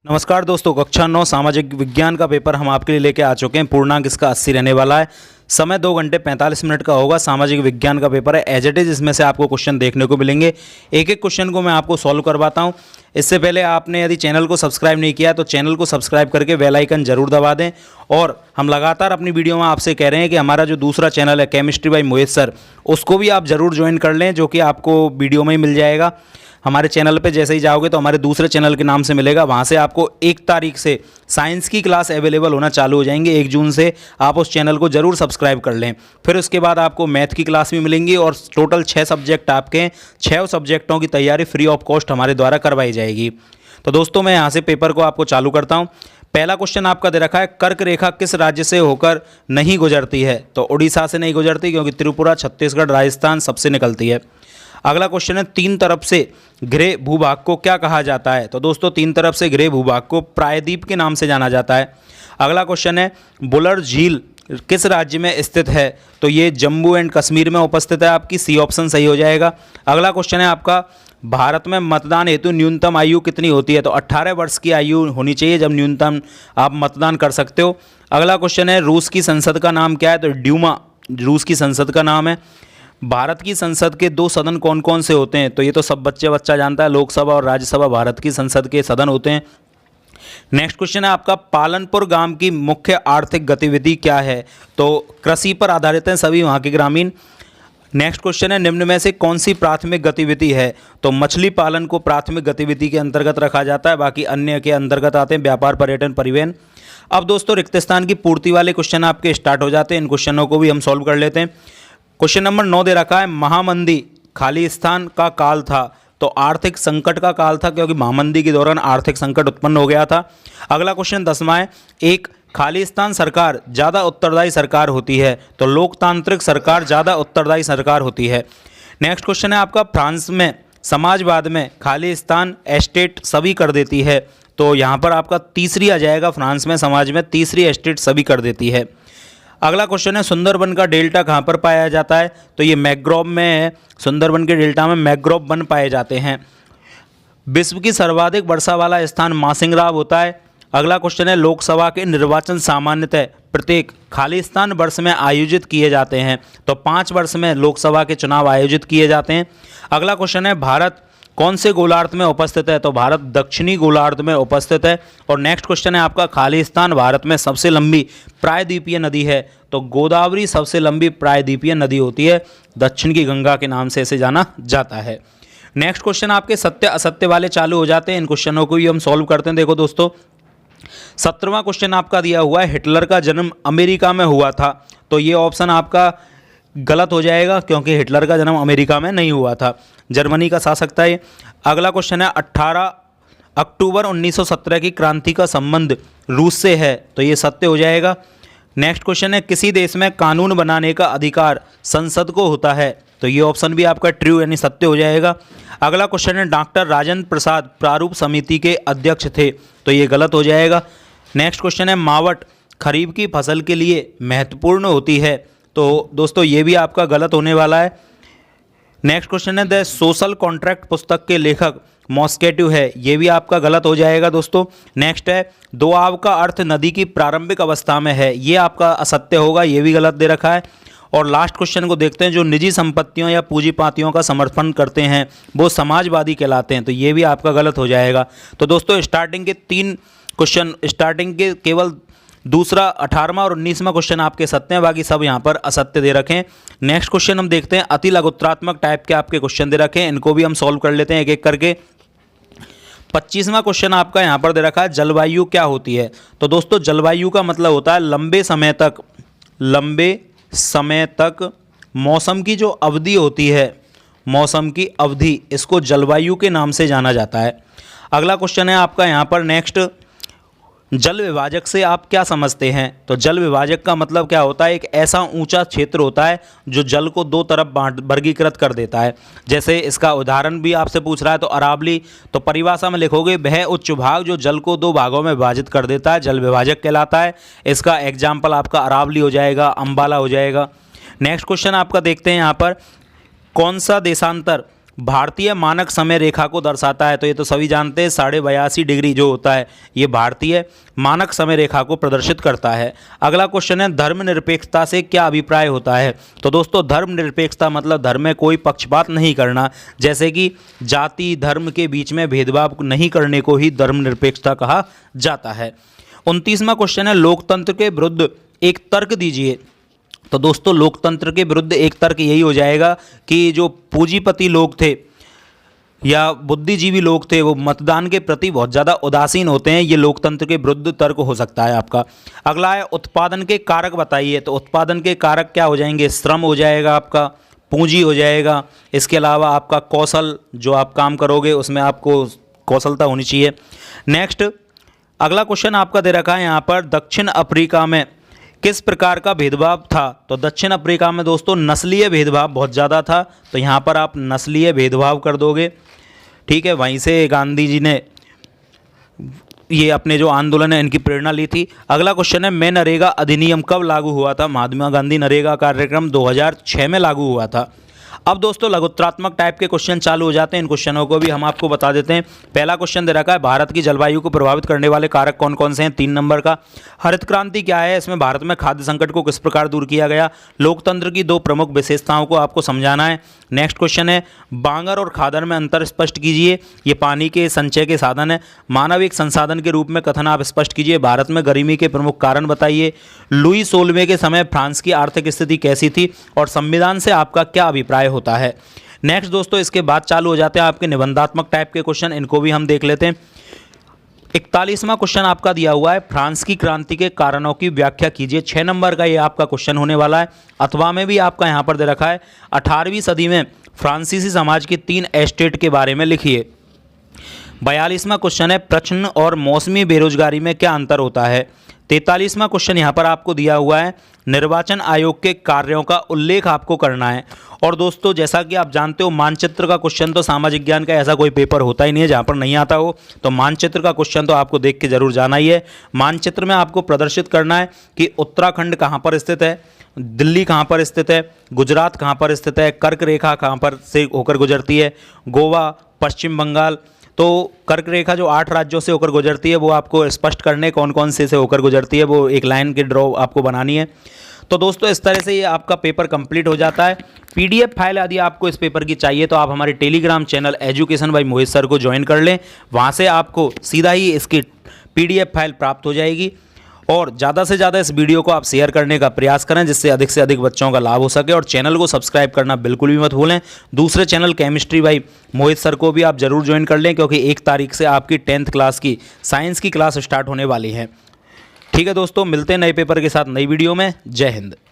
नमस्कार दोस्तों, कक्षा 9 सामाजिक विज्ञान का पेपर हम आपके लिए लेके आ चुके हैं। पूर्णांक इसका 80 रहने वाला है। समय 2 घंटे 45 मिनट का होगा। सामाजिक विज्ञान का पेपर है, एज इट इज़ इसमें से आपको क्वेश्चन देखने को मिलेंगे। एक एक क्वेश्चन को मैं आपको सॉल्व करवाता हूं। इससे पहले आपने यदि चैनल को सब्सक्राइब नहीं किया तो चैनल को सब्सक्राइब करके बेल आइकन जरूर दबा दें। और हम लगातार अपनी वीडियो में आपसे कह रहे हैं कि हमारा जो दूसरा चैनल है केमिस्ट्री बाय मोहित सर, उसको भी आप ज़रूर ज्वाइन कर लें, जो कि आपको वीडियो में ही मिल जाएगा। हमारे चैनल पे जैसे ही जाओगे तो हमारे दूसरे चैनल के नाम से मिलेगा। वहाँ से आपको 1 तारीख से साइंस की क्लास अवेलेबल होना चालू हो जाएंगे। 1 जून से आप उस चैनल को ज़रूर सब्सक्राइब कर लें। फिर उसके बाद आपको मैथ की क्लास भी मिलेंगी और टोटल 6 सब्जेक्ट आपके हैं। 6 सब्जेक्टों की तैयारी फ्री ऑफ कॉस्ट हमारे द्वारा करवाई जाएगी। तो दोस्तों, मैं यहाँ से पेपर को आपको चालू करता हूँ। पहला क्वेश्चन आपका दे रखा है, कर्क रेखा किस राज्य से होकर नहीं गुजरती है? तो उड़ीसा से नहीं गुजरती, क्योंकि त्रिपुरा, छत्तीसगढ़, राजस्थान सबसे निकलती है। अगला क्वेश्चन है, 3 तरफ से घिरे भूभाग को क्या कहा जाता है? तो दोस्तों, 3 तरफ से घिरे भूभाग को प्रायद्वीप के नाम से जाना जाता है। अगला क्वेश्चन है, बुलर झील किस राज्य में स्थित है? तो ये जम्मू एंड कश्मीर में उपस्थित है। आपकी सी ऑप्शन सही हो जाएगा। अगला क्वेश्चन है आपका, भारत में मतदान हेतु न्यूनतम आयु कितनी होती है? तो 18 वर्ष की आयु होनी चाहिए जब न्यूनतम आप मतदान कर सकते हो। अगला क्वेश्चन है, रूस की संसद का नाम क्या है? तो ड्यूमा रूस की संसद का नाम है। भारत की संसद के 2 सदन कौन कौन से होते हैं? तो ये तो सब बच्चा जानता है, लोकसभा और राज्यसभा भारत की संसद के सदन होते हैं। नेक्स्ट क्वेश्चन है आपका, पालनपुर गांव की मुख्य आर्थिक गतिविधि क्या है? तो कृषि पर आधारित हैं सभी वहाँ के ग्रामीण। नेक्स्ट क्वेश्चन है, निम्न में से कौन सी प्राथमिक गतिविधि है? तो मछली पालन को प्राथमिक गतिविधि के अंतर्गत रखा जाता है, बाकी अन्य के अंतर्गत आते हैं व्यापार, पर्यटन, परिवहन। अब दोस्तों, रिक्त स्थान की पूर्ति वाले क्वेश्चन आपके स्टार्ट हो जाते हैं। इन क्वेश्चनों को भी हम सॉल्व कर लेते हैं। क्वेश्चन नंबर 9 दे रखा है, महामंदी खाली स्थान का काल था? तो आर्थिक संकट का काल था, क्योंकि महामंदी के दौरान आर्थिक संकट उत्पन्न हो गया था। अगला क्वेश्चन 10वां है, एक खाली स्थान सरकार ज़्यादा उत्तरदायी सरकार होती है? तो लोकतांत्रिक सरकार ज़्यादा उत्तरदायी सरकार होती है। नेक्स्ट क्वेश्चन है आपका, फ्रांस में समाजवाद में खाली स्थान एस्टेट सभी कर देती है? तो यहाँ पर आपका तीसरी आ जाएगा, फ्रांस में समाज में तीसरी एस्टेट सभी कर देती है। अगला क्वेश्चन है, सुंदरबन का डेल्टा कहाँ पर पाया जाता है? तो ये मैंग्रोव में है। सुंदरबन के डेल्टा में मैंग्रोव वन पाए जाते हैं। विश्व की सर्वाधिक वर्षा वाला स्थान मासिंगराव होता है। अगला क्वेश्चन है, लोकसभा के निर्वाचन सामान्यतः प्रत्येक खाली स्थान वर्ष में आयोजित किए जाते हैं? तो 5 वर्ष में लोकसभा के चुनाव आयोजित किए जाते हैं। अगला क्वेश्चन है, भारत कौन से गोलार्ध में उपस्थित है? तो भारत दक्षिणी गोलार्ध में उपस्थित है। और नेक्स्ट क्वेश्चन है आपका, खालिस्तान भारत में सबसे लंबी प्रायद्वीपीय नदी है? तो गोदावरी सबसे लंबी प्रायद्वीपीय नदी होती है। दक्षिण की गंगा के नाम से इसे जाना जाता है। नेक्स्ट क्वेश्चन आपके सत्य असत्य वाले चालू हो जाते हैं। इन क्वेश्चनों को भी हम सॉल्व करते हैं। देखो दोस्तों, 17वां क्वेश्चन आपका दिया हुआ है, हिटलर का जन्म अमेरिका में हुआ था? तो ये ऑप्शन आपका गलत हो जाएगा, क्योंकि हिटलर का जन्म अमेरिका में नहीं हुआ था, जर्मनी का शासक था ये। अगला क्वेश्चन है, 18 अक्टूबर 1917 की क्रांति का संबंध रूस से है? तो ये सत्य हो जाएगा। नेक्स्ट क्वेश्चन है, किसी देश में कानून बनाने का अधिकार संसद को होता है? तो ये ऑप्शन भी आपका ट्रू यानी सत्य हो जाएगा। अगला क्वेश्चन है, डॉक्टर राजेंद्र प्रसाद प्रारूप समिति के अध्यक्ष थे? तो ये गलत हो जाएगा। नेक्स्ट क्वेश्चन है, मावट खरीफ की फसल के लिए महत्वपूर्ण होती है? तो दोस्तों, ये भी आपका गलत होने वाला है। नेक्स्ट क्वेश्चन है, द सोशल कॉन्ट्रैक्ट पुस्तक के लेखक मॉस्केट्यू है? ये भी आपका गलत हो जाएगा दोस्तों। नेक्स्ट है, दोआब का अर्थ नदी की प्रारंभिक अवस्था में है? ये आपका असत्य होगा, ये भी गलत दे रखा है। और लास्ट क्वेश्चन को देखते हैं, जो निजी संपत्तियों या पूंजीपातियों का समर्थन करते हैं वो समाजवादी कहलाते हैं? तो ये भी आपका गलत हो जाएगा। तो दोस्तों, स्टार्टिंग के 3 क्वेश्चन, स्टार्टिंग के केवल दूसरा 18वां और 19वां क्वेश्चन आपके सत्य हैं, बाकी सब यहाँ पर असत्य दे रखे हैं। नेक्स्ट क्वेश्चन हम देखते हैं, अति लघुत्रात्मक टाइप के आपके क्वेश्चन दे रखे हैं। इनको भी हम सॉल्व कर लेते हैं एक एक करके। 25वां क्वेश्चन आपका यहाँ पर दे रखा है, जलवायु क्या होती है? तो दोस्तों, जलवायु का मतलब होता है लंबे समय तक मौसम की जो अवधि होती है, मौसम की अवधि, इसको जलवायु के नाम से जाना जाता है। अगला क्वेश्चन है आपका यहाँ पर नेक्स्ट, जल विभाजक से आप क्या समझते हैं? तो जल विभाजक का मतलब क्या होता है? एक ऐसा ऊंचा क्षेत्र होता है जो जल को 2 तरफ वर्गीकृत कर देता है। जैसे इसका उदाहरण भी आपसे पूछ रहा है तो अरावली, तो परिभाषा में लिखोगे वह उच्च भाग जो जल को 2 भागों में विभाजित कर देता है, जल विभाजक कहलाता है। इसका एग्जाम्पल आपका अरावली हो जाएगा, अम्बाला हो जाएगा। नेक्स्ट क्वेश्चन आपका देखते हैं यहाँ पर, कौन सा देशांतर भारतीय मानक समय रेखा को दर्शाता है। तो ये तो सभी जानते हैं 82.5 डिग्री जो होता है ये भारतीय मानक समय रेखा को प्रदर्शित करता है। अगला क्वेश्चन है धर्मनिरपेक्षता से क्या अभिप्राय होता है। तो दोस्तों धर्मनिरपेक्षता मतलब धर्म में कोई पक्षपात नहीं करना, जैसे कि जाति धर्म के बीच में भेदभाव नहीं करने को ही धर्मनिरपेक्षता कहा जाता है। 29वां क्वेश्चन है लोकतंत्र के विरुद्ध एक तर्क दीजिए। तो दोस्तों लोकतंत्र के विरुद्ध एक तर्क यही हो जाएगा कि जो पूंजीपति लोग थे या बुद्धिजीवी लोग थे वो मतदान के प्रति बहुत ज़्यादा उदासीन होते हैं, ये लोकतंत्र के विरुद्ध तर्क हो सकता है आपका। अगला है उत्पादन के कारक बताइए। तो उत्पादन के कारक क्या हो जाएंगे, श्रम हो जाएगा आपका, पूंजी हो जाएगा, इसके अलावा आपका कौशल, जो आप काम करोगे उसमें आपको कौशलता होनी चाहिए। नेक्स्ट अगला क्वेश्चन आपका दे रखा है यहाँ पर दक्षिण अफ्रीका में किस प्रकार का भेदभाव था। तो दक्षिण अफ्रीका में दोस्तों नस्लीय भेदभाव बहुत ज़्यादा था, तो यहाँ पर आप नस्लीय भेदभाव कर दोगे, ठीक है। वहीं से गांधी जी ने ये अपने जो आंदोलन है इनकी प्रेरणा ली थी। अगला क्वेश्चन है मैं नरेगा अधिनियम कब लागू हुआ था। महात्मा गांधी नरेगा कार्यक्रम 2006 में लागू हुआ था। अब दोस्तों लघुत्तरात्मक टाइप के क्वेश्चन चालू हो जाते हैं, इन क्वेश्चनों को भी हम आपको बता देते हैं। पहला क्वेश्चन दे रखा है भारत की जलवायु को प्रभावित करने वाले कारक कौन कौन से हैं, 3 नंबर का। हरित क्रांति क्या है, इसमें भारत में खाद्य संकट को किस प्रकार दूर किया गया। लोकतंत्र की 2 प्रमुख विशेषताओं को आपको समझाना है। नेक्स्ट क्वेश्चन है बांगर और खादर में अंतर स्पष्ट कीजिए, ये पानी के संचय के साधन है। मानव एक संसाधन के रूप में कथन आप स्पष्ट कीजिए। भारत में गर्मी के प्रमुख कारण बताइए। लुई 16वें के समय फ्रांस की आर्थिक स्थिति कैसी थी और संविधान से आपका क्या अभिप्राय होता है। नेक्स्ट दोस्तों इसके बाद चालू हो जाते हैं आपके निबंधात्मक टाइप के क्वेश्चन, इनको भी हम देख लेते हैं। 41वां क्वेश्चन आपका दिया हुआ है फ्रांस की क्रांति के कारणों की व्याख्या कीजिए। 6 नंबर का ये आपका क्वेश्चन होने वाला है। अथवा में भी आपका यहाँ पर दे रखा है 18वीं सदी में फ्रांसीसी समाज की 3 एस्टेट के बारे में लिखिए। 42वां क्वेश्चन है प्रश्न और मौसमी बेरोजगारी में क्या अंतर होता है। 43वां क्वेश्चन यहाँ पर आपको दिया हुआ है निर्वाचन आयोग के कार्यों का उल्लेख आपको करना है। और दोस्तों जैसा कि आप जानते हो मानचित्र का क्वेश्चन तो सामाजिक ज्ञान का ऐसा कोई पेपर होता ही नहीं है जहाँ पर नहीं आता हो, तो मानचित्र का क्वेश्चन तो आपको देख के जरूर जाना ही है। मानचित्र में आपको प्रदर्शित करना है कि उत्तराखंड कहाँ पर स्थित है, दिल्ली कहाँ पर स्थित है, गुजरात कहाँ पर स्थित है, कर्क रेखा कहाँ पर से होकर गुजरती है, गोवा, पश्चिम बंगाल। तो कर्क रेखा जो 8 राज्यों से होकर गुजरती है वो आपको स्पष्ट करने कौन कौन से होकर गुजरती है, वो एक लाइन की ड्रॉ आपको बनानी है। तो दोस्तों इस तरह से ये आपका पेपर कंप्लीट हो जाता है। पीडीएफ फाइल यदि आपको इस पेपर की चाहिए तो आप हमारे Telegram channel education by Mohit sir को ज्वाइन कर लें, वहाँ से आपको सीधा ही इसकी पीडीएफ फाइल प्राप्त हो जाएगी। और ज़्यादा से ज़्यादा इस वीडियो को आप शेयर करने का प्रयास करें जिससे अधिक से अधिक बच्चों का लाभ हो सके। और चैनल को सब्सक्राइब करना बिल्कुल भी मत भूलें। दूसरे चैनल केमिस्ट्री बाय मोहित सर को भी आप ज़रूर ज्वाइन कर लें क्योंकि 1 तारीख से आपकी 10th क्लास की साइंस की क्लास स्टार्ट होने वाली है। ठीक है दोस्तों, मिलते हैं नए पेपर के साथ नई वीडियो में। जय हिंद।